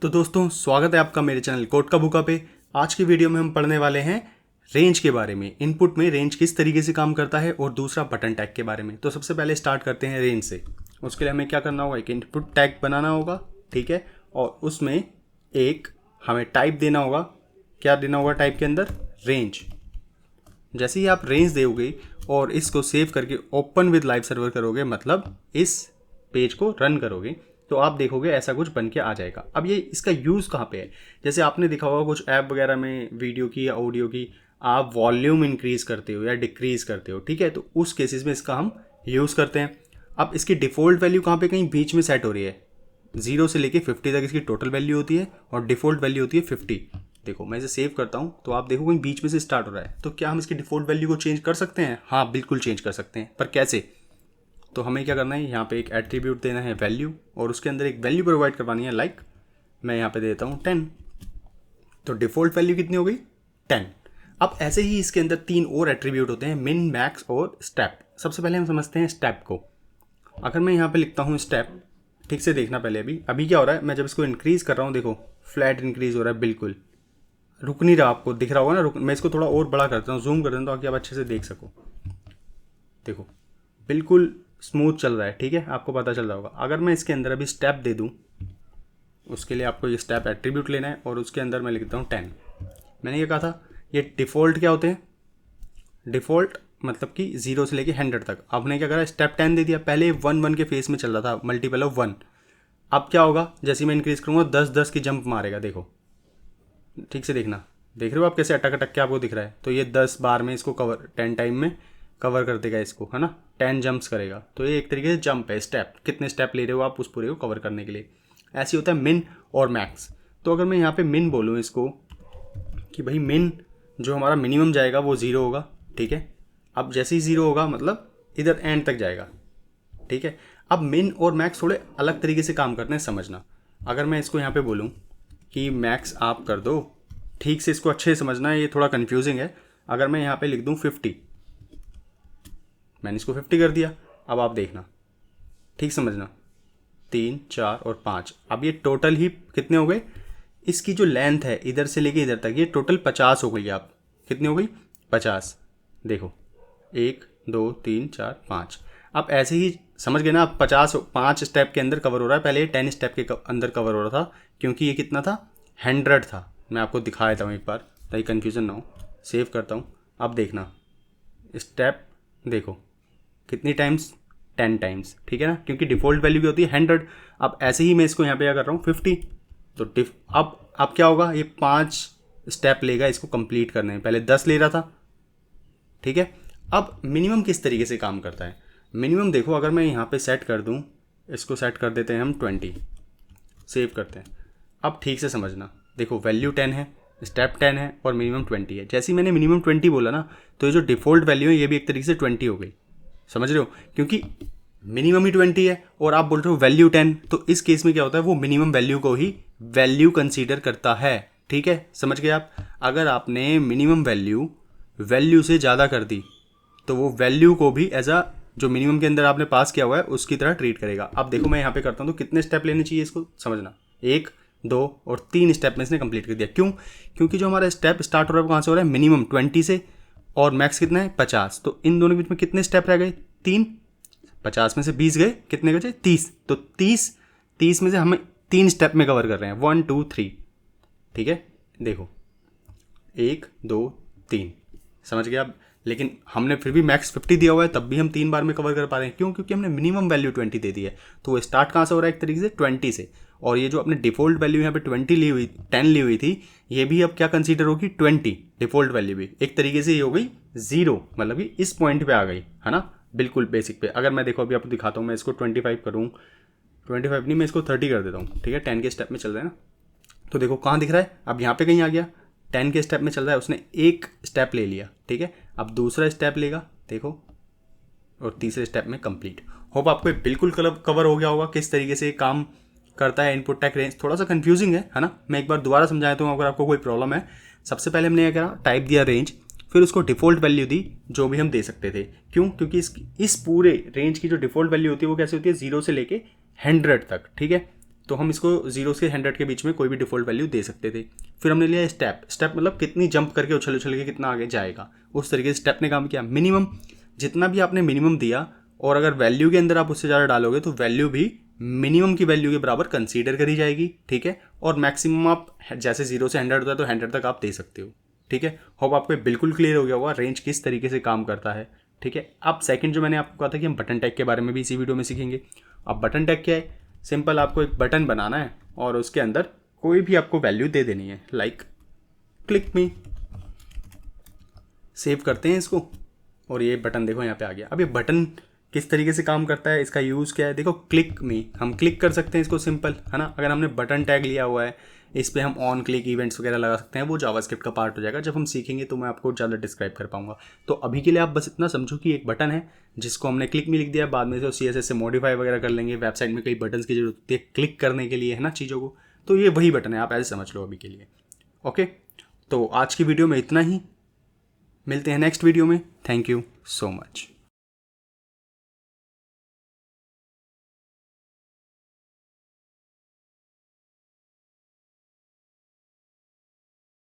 तो दोस्तों स्वागत है आपका मेरे चैनल कोड का बुका पे। आज की वीडियो में हम पढ़ने वाले हैं रेंज के बारे में, इनपुट में रेंज किस तरीके से काम करता है और दूसरा बटन टैग के बारे में। तो सबसे पहले स्टार्ट करते हैं रेंज से। उसके लिए हमें क्या करना होगा, एक इनपुट टैग बनाना होगा, ठीक है, और उसमें एक हमें टाइप देना होगा। क्या देना होगा टाइप के अंदर? रेंज। जैसे ही आप रेंज दोगे और इसको सेव करके ओपन विद लाइव सर्वर करोगे, मतलब इस पेज को रन करोगे, तो आप देखोगे ऐसा कुछ बन के आ जाएगा। अब ये इसका यूज़ कहाँ पे है? जैसे आपने देखा होगा कुछ ऐप वगैरह में वीडियो की या ऑडियो की आप वॉल्यूम इंक्रीज़ करते हो या डिक्रीज़ करते हो, ठीक है, तो उस केसेस में इसका हम यूज़ करते हैं। अब इसकी डिफ़ॉल्ट वैल्यू कहाँ पे? कहीं बीच में सेट हो रही है। 0 से लेके 50 तक इसकी टोटल वैल्यू होती है और डिफ़ॉल्ट वैल्यू होती है 50। देखो मैं इसे सेव करता हूँ तो आप देखो कहीं बीच में से स्टार्ट हो रहा है। तो क्या हम इसकी डिफ़ॉल्ट वैल्यू को चेंज कर सकते हैं? हाँ, बिल्कुल चेंज कर सकते हैं। पर कैसे? तो हमें क्या करना है, यहाँ पे एक एट्रीब्यूट देना है वैल्यू, और उसके अंदर एक वैल्यू प्रोवाइड करवानी है। लाइक मैं यहाँ पे देता हूँ 10। तो डिफ़ॉल्ट वैल्यू कितनी हो गई? 10। अब ऐसे ही इसके अंदर 3 और एट्रीब्यूट होते हैं, मिन, मैक्स और स्टेप। सबसे पहले हम समझते हैं स्टेप को। अगर मैं यहाँ पे लिखता हूँ स्टेप, ठीक से देखना पहले। अभी क्या हो रहा है, मैं जब इसको इंक्रीज़ कर रहा हूँ, देखो फ्लैट इंक्रीज़ हो रहा है, बिल्कुल रुक नहीं रहा। आपको दिख रहा होगा ना, मैं इसको थोड़ा और बड़ा करता हूँ, जूम कर देता हूँ ताकि आप अच्छे से देख सको। देखो बिल्कुल स्मूथ चल रहा है, ठीक है, आपको पता चल रहा होगा। अगर मैं इसके अंदर अभी स्टेप दे दूं, उसके लिए आपको ये स्टेप एट्रीब्यूट लेना है और उसके अंदर मैं लिखता हूँ 10। मैंने ये कहा था ये डिफ़ॉल्ट क्या होते हैं? डिफ़ॉल्ट मतलब कि 0 से लेके 100 तक। आपने क्या करा, स्टेप 10 दे दिया। पहले 1 के फेस में चल रहा था, मल्टीपल ऑफ 1। अब क्या होगा, जैसे मैं इंक्रीज़ करूँगा 10 की जंप मारेगा। देखो ठीक से देखना, देख रहे हो आप कैसे अटक अटक के आपको दिख रहा है? तो ये 10 बार में इसको कवर 10 टाइम में कवर कर देगा इसको, है ना, 10 जंप्स करेगा। तो ये एक तरीके से जंप है, स्टेप। कितने स्टेप ले रहे हो आप उस पूरे को कवर करने के लिए। ऐसे होता है मिन और मैक्स। तो अगर मैं यहाँ पे मिन बोलूँ इसको कि भाई मिन जो हमारा मिनिमम जाएगा वो 0 होगा, ठीक है। अब जैसे ही 0 होगा मतलब इधर एंड तक जाएगा, ठीक है। अब मिन और मैक्स थोड़े अलग तरीके से काम करते हैं, समझना। अगर मैं इसको यहाँ पे बोलूँ कि मैक्स आप कर दो, ठीक से इसको अच्छे से समझना है, ये थोड़ा कंफ्यूजिंग है। अगर मैं यहाँ पे लिख दूँ 50, मैंने इसको 50 कर दिया। अब आप देखना, ठीक समझना, 3, 4 और 5। अब ये टोटल ही कितने हो गए? इसकी जो लेंथ है इधर से लेके इधर तक, ये टोटल 50 हो गई। आप कितनी हो गई? 50। देखो 1, 2, 3, 4, 5। आप ऐसे ही समझ गए ना, आप 50 5 स्टेप के अंदर कवर हो रहा है। पहले ये 10 स्टेप के अंदर कवर हो रहा था, क्योंकि ये कितना था? 100 था। मैं आपको दिखा देता हूँ एक बार ताकि कन्फ्यूज़न ना हो। सेव करता हूँ। अब देखना स्टेप, देखो कितनी टाइम्स? 10 टाइम्स, ठीक है ना, क्योंकि डिफ़ॉल्ट वैल्यू की होती है 100। अब ऐसे ही मैं इसको यहाँ पे क्या कर रहा हूँ 50। तो अब क्या होगा, ये 5 स्टेप लेगा इसको कंप्लीट करने में। पहले 10 ले रहा था, ठीक है। अब मिनिमम किस तरीके से काम करता है? मिनिमम देखो, अगर मैं यहाँ पे सेट कर दूँ, इसको सेट कर देते हैं हम 20, सेव करते हैं। अब ठीक से समझना, देखो वैल्यू 10 है, स्टेप 10 है और मिनिमम 20 है। जैसे ही मैंने मिनिमम 20 बोला ना, तो ये जो डिफ़ॉल्ट वैल्यू है ये भी एक तरीके से 20 हो गई। समझ रहे हो? क्योंकि मिनिमम ही 20 है और आप बोल रहे हो वैल्यू 10, तो इस केस में क्या होता है, वो मिनिमम वैल्यू को ही वैल्यू कंसीडर करता है, ठीक है, समझ गए आप। अगर आपने मिनिमम वैल्यू से ज़्यादा कर दी तो वो वैल्यू को भी एज अ जो मिनिमम के अंदर आपने पास किया हुआ है उसकी तरह ट्रीट करेगा। अब देखो मैं यहाँ पे करता हूँ तो कितने स्टेप लेने चाहिए इसको समझना। 1, 2 और 3 स्टेप में इसने कंप्लीट कर दिया। क्यों? क्योंकि जो हमारा स्टेप स्टार्ट हो रहा है वो कहाँ से हो रहा है? मिनिमम 20 से, और मैक्स कितना है? 50। तो इन दोनों के बीच में कितने स्टेप रह गए? 3। 50 में से 20 गए, कितने बचे? 30। तो 30 में से हमें 3 स्टेप में कवर कर रहे हैं, 1, 2, 3, ठीक है। देखो 1, 2, 3, समझ गए आप। लेकिन हमने फिर भी मैक्स 50 दिया हुआ है, तब भी हम 3 बार में कवर कर पा रहे हैं। क्यों? क्योंकि हमने मिनिमम वैल्यू 20 दे दी है। तो वो स्टार्ट कहाँ से हो रहा है? एक तरीके से 20 से। और ये जो अपने डिफ़ॉल्ट वैल्यू यहाँ पे 10 ली हुई थी, ये भी अब क्या कंसीडर होगी? 20। डिफ़ॉल्ट वैल्यू भी एक तरीके से ये हो गई 0, मतलब कि इस पॉइंट पे आ गई, है ना, बिल्कुल बेसिक पे। अगर मैं देखो अभी आपको दिखाता हूँ, मैं इसको 25 करूँ, 25 नहीं, मैं इसको 30 कर देता हूँ, ठीक है। 10 के स्टेप में चल रहा है ना, तो देखो कहाँ दिख रहा है, अब यहाँ पे कहीं आ गया। 10 के स्टेप में चल रहा है, उसने एक स्टेप ले लिया, ठीक है। अब दूसरा स्टेप लेगा, देखो, और तीसरे स्टेप में कंप्लीट। होप आपको बिल्कुल कवर हो गया होगा किस तरीके से काम करता है इनपुट टैग रेंज। थोड़ा सा कंफ्यूजिंग है ना, मैं एक बार दोबारा समझा देता हूँ अगर आपको कोई प्रॉब्लम है। सबसे पहले हमने क्या करा, टाइप दिया रेंज, फिर उसको डिफ़ॉल्ट वैल्यू दी जो भी हम दे सकते थे। क्यों? क्योंकि इस पूरे रेंज की जो डिफ़ॉल्ट वैल्यू होती है वो कैसे होती है? 0 से लेके 100 तक, ठीक है। तो हम इसको 0 से 100 के बीच में कोई भी डिफ़ॉल्ट वैल्यू दे सकते थे। फिर हमने लिया स्टेप मतलब कितनी जंप करके उछल उछल के कितना आगे जाएगा, उस तरीके से स्टेप ने काम किया। मिनिमम, जितना भी आपने मिनिमम दिया और अगर वैल्यू के अंदर आप उससे ज़्यादा डालोगे तो वैल्यू भी मिनिमम की वैल्यू के बराबर कंसीडर करी जाएगी, ठीक है। और मैक्सिमम आप जैसे 0 से 100 होता है तो 100 तक आप दे सकते हो, ठीक है। होप आपको बिल्कुल क्लियर हो गया होगा रेंज किस तरीके से काम करता है, ठीक है। अब सेकंड जो मैंने आपको कहा था कि हम बटन टैग के बारे में भी इसी वीडियो में सीखेंगे। अब बटन टैग क्या है, सिंपल आपको एक बटन बनाना है और उसके अंदर कोई भी आपको वैल्यू दे देनी है, लाइक क्लिक मी। सेव करते हैं इसको और ये बटन देखो यहाँ पे आ गया। अब ये बटन किस तरीके से काम करता है, इसका यूज़ क्या है, देखो क्लिक मी, हम क्लिक कर सकते हैं इसको, सिंपल है ना। अगर हमने बटन टैग लिया हुआ है इस पर हम ऑन क्लिक इवेंट्स वगैरह लगा सकते हैं, वो जावास्क्रिप्ट का पार्ट हो जाएगा। जब हम सीखेंगे तो मैं आपको ज़्यादा डिस्क्राइब कर पाऊंगा। तो अभी के लिए आप बस इतना समझो कि एक बटन है जिसको हमने क्लिक मी लिख दिया, बाद में से CSS से मॉडिफाई वगैरह कर लेंगे। वेबसाइट में कई बटन्स की जरूरत होती है क्लिक करने के लिए, है ना, चीज़ों को, तो ये वही बटन है, आप ऐसे समझ लो अभी के लिए। ओके, तो आज की वीडियो में इतना ही, मिलते हैं नेक्स्ट वीडियो में। Thank you so much.